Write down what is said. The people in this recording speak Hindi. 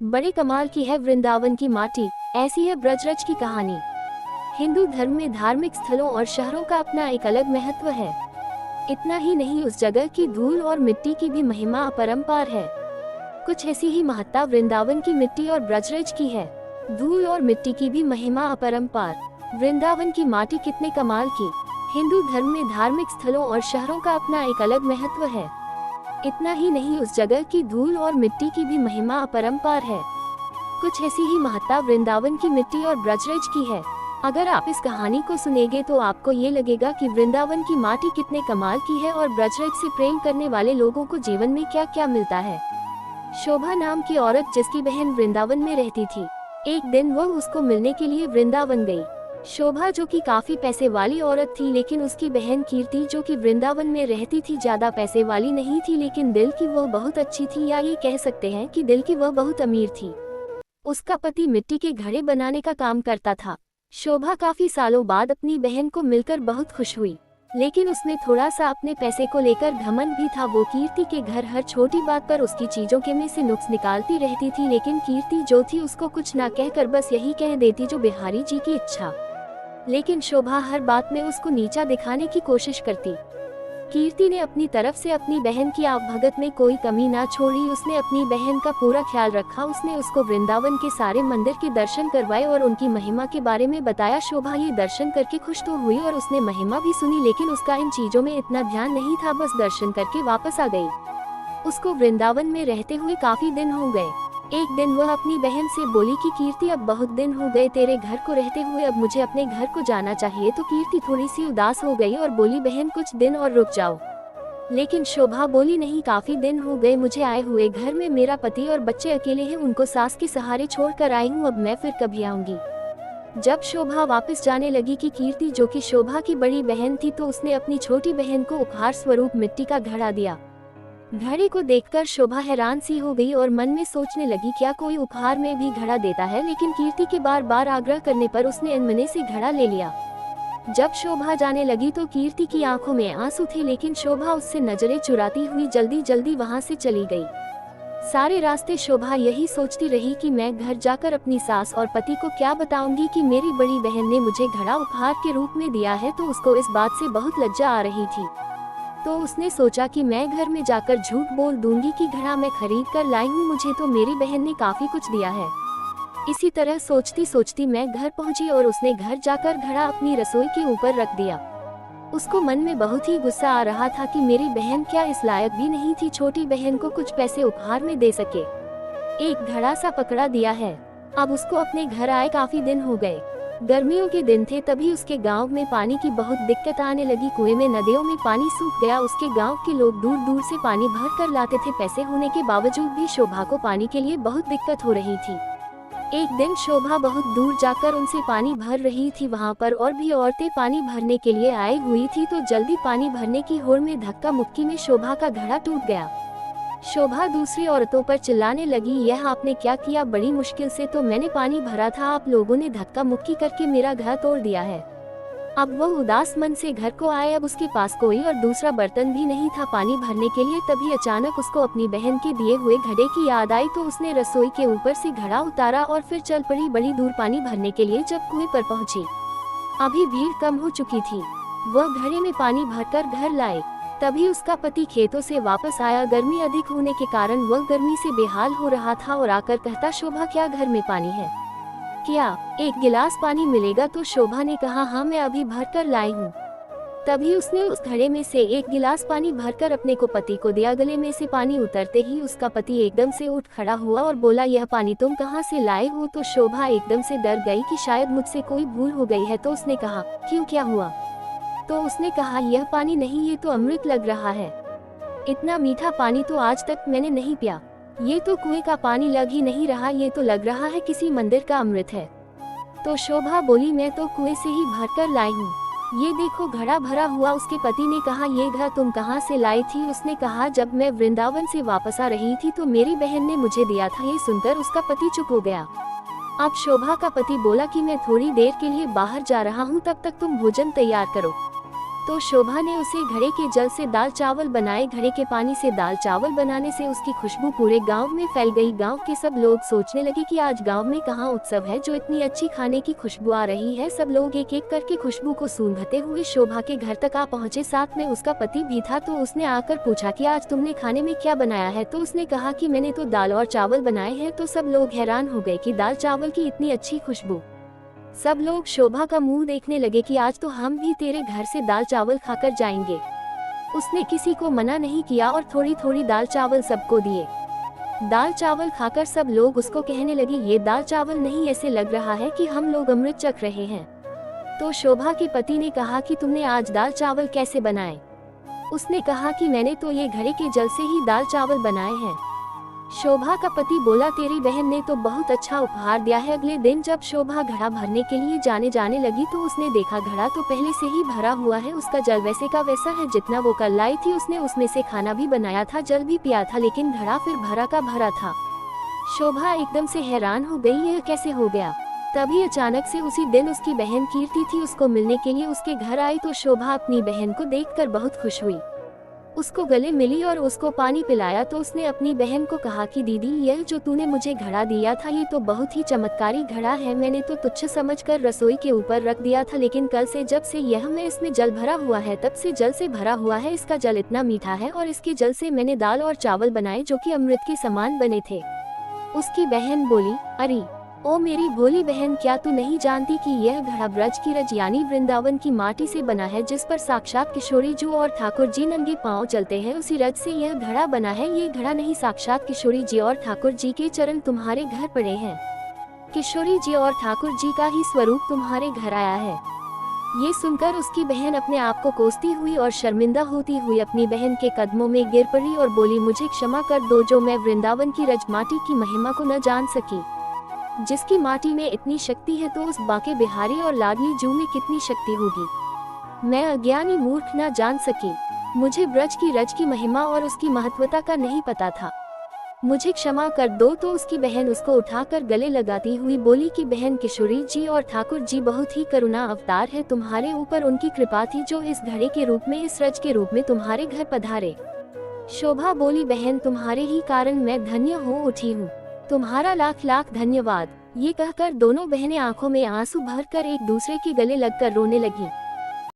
बड़े कमाल की है वृंदावन की माटी, ऐसी है ब्रजरज की कहानी। हिंदू धर्म में धार्मिक स्थलों और शहरों का अपना एक अलग महत्व है। इतना ही नहीं, उस जगह की धूल और मिट्टी की भी महिमा अपरंपार है। कुछ ऐसी ही महत्ता वृंदावन की मिट्टी और ब्रजरज की है। धूल और मिट्टी की भी महिमा अपरंपार। वृंदावन की माटी कितने कमाल की। हिंदू धर्म में धार्मिक स्थलों और शहरों का अपना एक अलग महत्व है। इतना ही नहीं, उस जगह की धूल और मिट्टी की भी महिमा अपरंपार है। कुछ ऐसी ही महत्ता वृंदावन की मिट्टी और ब्रजरज की है। अगर आप इस कहानी को सुनेंगे तो आपको ये लगेगा कि वृंदावन की माटी कितने कमाल की है और ब्रजरज से प्रेम करने वाले लोगों को जीवन में क्या क्या मिलता है। शोभा नाम की औरत, जिसकी बहन वृंदावन में रहती थी, एक दिन वह उसको मिलने के लिए वृंदावन गई। शोभा, जो कि काफी पैसे वाली औरत थी, लेकिन उसकी बहन कीर्ति, जो कि वृंदावन में रहती थी, ज्यादा पैसे वाली नहीं थी, लेकिन दिल की वह बहुत अच्छी थी, या ये कह सकते हैं कि दिल की वह बहुत अमीर थी। उसका पति मिट्टी के घड़े बनाने का काम करता था। शोभा काफी सालों बाद अपनी बहन को मिलकर बहुत खुश हुई, लेकिन उसमें थोड़ा सा अपने पैसे को लेकर घमंड भी था। वो कीर्ति के घर हर छोटी बात पर उसकी चीजों के में से नुक्स निकालती रहती थी, लेकिन कीर्ति जो थी उसको कुछ ना कहकर बस यही कह देती, जो बिहारी जी की इच्छा। लेकिन शोभा हर बात में उसको नीचा दिखाने की कोशिश करती। कीर्ति ने अपनी तरफ से अपनी बहन की आवभगत में कोई कमी ना छोड़ी। उसने अपनी बहन का पूरा ख्याल रखा। उसने उसको वृंदावन के सारे मंदिर के दर्शन करवाए और उनकी महिमा के बारे में बताया। शोभा ये दर्शन करके खुश तो हुई और उसने महिमा भी सुनी, लेकिन उसका इन चीजों में इतना ध्यान नहीं था। बस दर्शन करके वापस आ गई। उसको वृंदावन में रहते हुए काफी दिन हो गए। एक दिन वह अपनी बहन से बोली कि कीर्ति, अब बहुत दिन हो गए तेरे घर को रहते हुए, अब मुझे अपने घर को जाना चाहिए। तो कीर्ति थोड़ी सी उदास हो गई और बोली, बहन कुछ दिन और रुक जाओ। लेकिन शोभा बोली, नहीं, काफी दिन हो गए मुझे आए हुए। घर में मेरा पति और बच्चे अकेले हैं, उनको सास के सहारे छोड़कर आई हूँ, अब मैं फिर कभी आऊंगी। जब शोभा वापस जाने लगी कि कीर्ति, जो कि शोभा की बड़ी बहन थी, तो उसने अपनी छोटी बहन को उपहार स्वरूप मिट्टी का घड़ा दिया। घड़े को देखकर शोभा हैरान सी हो गई और मन में सोचने लगी, क्या कोई उपहार में भी घड़ा देता है। लेकिन कीर्ति के बार बार आग्रह करने पर उसने अनमने से घड़ा ले लिया। जब शोभा जाने लगी तो कीर्ति की आंखों में आंसू थे, लेकिन शोभा उससे नजरें चुराती हुई जल्दी जल्दी वहां से चली गई। सारे रास्ते शोभा यही सोचती रही कि मैं घर जाकर अपनी सास और पति को क्या बताऊंगी कि मेरी बड़ी बहन ने मुझे घड़ा उपहार के रूप में दिया है। तो उसको इस बात से बहुत लज्जा आ रही थी। तो उसने सोचा कि मैं घर में जाकर झूठ बोल दूंगी कि घड़ा मैं खरीद कर लाई हूँ, मुझे तो मेरी बहन ने काफी कुछ दिया है। इसी तरह सोचती सोचती मैं घर पहुंची और उसने घर जाकर घड़ा अपनी रसोई के ऊपर रख दिया। उसको मन में बहुत ही गुस्सा आ रहा था कि मेरी बहन क्या इस लायक भी नहीं थी छोटी बहन को कुछ पैसे उपहार में दे सके। एक घड़ा सा पकड़ा दिया है। अब उसको अपने घर आए काफी दिन हो गए। गर्मियों के दिन थे, तभी उसके गांव में पानी की बहुत दिक्कत आने लगी। कुएं में नदियों में पानी सूख गया। उसके गांव के लोग दूर दूर से पानी भर कर लाते थे। पैसे होने के बावजूद भी शोभा को पानी के लिए बहुत दिक्कत हो रही थी। एक दिन शोभा बहुत दूर जाकर उनसे पानी भर रही थी। वहां पर और भी औरतें पानी भरने के लिए आई हुई थी, तो जल्दी पानी भरने की होड़ में धक्का मुक्की में शोभा का घड़ा टूट गया। शोभा दूसरी औरतों पर चिल्लाने लगी, यह आपने क्या किया, बड़ी मुश्किल से तो मैंने पानी भरा था, आप लोगों ने धक्का मुक्की करके मेरा घड़ा तोड़ दिया है। अब वह उदास मन से घर को आए। अब उसके पास कोई और दूसरा बर्तन भी नहीं था पानी भरने के लिए। तभी अचानक उसको अपनी बहन के दिए हुए घड़े की याद आई, तो उसने रसोई के ऊपर से घड़ा उतारा और फिर चल पड़ी बड़ी दूर पानी भरने के लिए। जब कुएं पर पहुंची, अभी भीड़ कम हो चुकी थी। वह घड़े में पानी भरकर घर लाए। तभी उसका पति खेतों से वापस आया। गर्मी अधिक होने के कारण वह गर्मी से बेहाल हो रहा था और आकर कहता, शोभा क्या घर में पानी है, क्या एक गिलास पानी मिलेगा। तो शोभा ने कहा, हाँ मैं अभी भर कर लाई हूँ। तभी उसने उस घड़े में से एक गिलास पानी भरकर अपने को पति को दिया। गले में से पानी उतरते ही उसका पति एकदम से उठ खड़ा हुआ और बोला, यह पानी तुम कहाँ से लाए हो। तो शोभा एकदम से डर गई कि शायद मुझसे कोई भूल हो गई है। तो उसने कहा, क्यों, क्या हुआ। तो उसने कहा, यह पानी नहीं, ये तो अमृत लग रहा है। इतना मीठा पानी तो आज तक मैंने नहीं पिया। ये तो कुएं का पानी लग ही नहीं रहा, ये तो लग रहा है किसी मंदिर का अमृत है। तो शोभा बोली, मैं तो कुएं से ही भर कर लाई हूँ, ये देखो घड़ा भरा हुआ। उसके पति ने कहा, ये घड़ा तुम कहाँ से लाई थी। उसने कहा, जब मैं वृंदावन से वापस आ रही थी तो मेरी बहन ने मुझे दिया था। ये सुनकर उसका पति चुप हो गया। अब शोभा का पति बोला कि मैं थोड़ी देर के लिए बाहर जा रहा हूँ, तब तक तुम भोजन तैयार करो। तो शोभा ने उसे घड़े के जल से दाल चावल बनाए। घड़े के पानी से दाल चावल बनाने से उसकी खुशबू पूरे गांव में फैल गई। गांव के सब लोग सोचने लगे कि आज गांव में कहाँ उत्सव है जो इतनी अच्छी खाने की खुशबू आ रही है। सब लोग एक एक करके खुशबू को सूंघते हुए शोभा के घर तक आ पहुँचे। साथ में उसका पति भी था। तो उसने आकर पूछा कि आज तुमने खाने में क्या बनाया है। तो उसने कहा कि मैंने तो दाल और चावल बनाए हैं। तो सब लोग हैरान हो गए कि दाल चावल की इतनी अच्छी खुशबू। सब लोग शोभा का मुंह देखने लगे कि आज तो हम भी तेरे घर से दाल चावल खाकर जाएंगे। उसने किसी को मना नहीं किया और थोड़ी थोड़ी दाल चावल सबको दिए। दाल चावल खाकर सब लोग उसको कहने लगे, ये दाल चावल नहीं, ऐसे लग रहा है कि हम लोग अमृत चख रहे हैं। तो शोभा के पति ने कहा कि तुमने आज दाल चावल कैसे बनाए। उसने कहा कि मैंने तो ये घड़े के जल से ही दाल चावल बनाए हैं। शोभा का पति बोला, तेरी बहन ने तो बहुत अच्छा उपहार दिया है। अगले दिन जब शोभा घड़ा भरने के लिए जाने लगी तो उसने देखा घड़ा तो पहले से ही भरा हुआ है। उसका जल वैसे का वैसा है जितना वो कल लाई थी। उसने उसमें से खाना भी बनाया था, जल भी पिया था, लेकिन घड़ा फिर भरा का भरा था। शोभा एकदम से हैरान हो गई, यह कैसे हो गया। तभी अचानक से उसी दिन उसकी बहन कीर्ति थी, उसको मिलने के लिए उसके घर आई। तो शोभा अपनी बहन को देखकर बहुत खुश हुई, उसको गले मिली और उसको पानी पिलाया। तो उसने अपनी बहन को कहा कि दीदी, यह जो तूने मुझे घड़ा दिया था ये तो बहुत ही चमत्कारी घड़ा है। मैंने तो तुच्छ समझकर रसोई के ऊपर रख दिया था, लेकिन कल से जब से यह में इसमें जल भरा हुआ है तब से जल से भरा हुआ है। इसका जल इतना मीठा है और इसके जल से मैंने दाल और चावल बनाए जो कि अमृत के समान बने थे। उसकी बहन बोली, अरे ओ मेरी भोली बहन, क्या तू नहीं जानती कि यह घड़ा ब्रज की रज यानी वृंदावन की माटी से बना है, जिस पर साक्षात किशोरी जी और ठाकुर जी नंगे पांव चलते हैं। उसी रज से यह घड़ा बना है। ये घड़ा नहीं, साक्षात किशोरी जी और ठाकुर जी के चरण तुम्हारे घर पड़े हैं। किशोरी जी और ठाकुर जी का ही स्वरूप तुम्हारे घर आया है। ये सुनकर उसकी बहन अपने आप को कोसती हुई और शर्मिंदा होती हुई अपनी बहन के कदमों में गिर पड़ी और बोली, मुझे क्षमा कर दो जो मैं वृंदावन की रज माटी की महिमा को न जान सकी। जिसकी माटी में इतनी शक्ति है तो उस बाके बिहारी और लाडली जू में कितनी शक्ति होगी। मैं अज्ञानी मूर्ख न जान सकी। मुझे ब्रज की रज की महिमा और उसकी महत्वता का नहीं पता था। मुझे क्षमा कर दो। तो उसकी बहन उसको उठाकर गले लगाती हुई बोली कि बहन, किशोरी जी और ठाकुर जी बहुत ही करुणा अवतार है। तुम्हारे ऊपर उनकी कृपा थी जो इस घड़े के रूप में, इस रज के रूप में तुम्हारे घर पधारे। शोभा बोली, बहन तुम्हारे ही कारण मैं धन्य हो उठी हूँ, तुम्हारा लाख लाख धन्यवाद। ये कहकर दोनों बहनें आंखों में आंसू भरकर एक दूसरे के गले लगकर रोने लगी।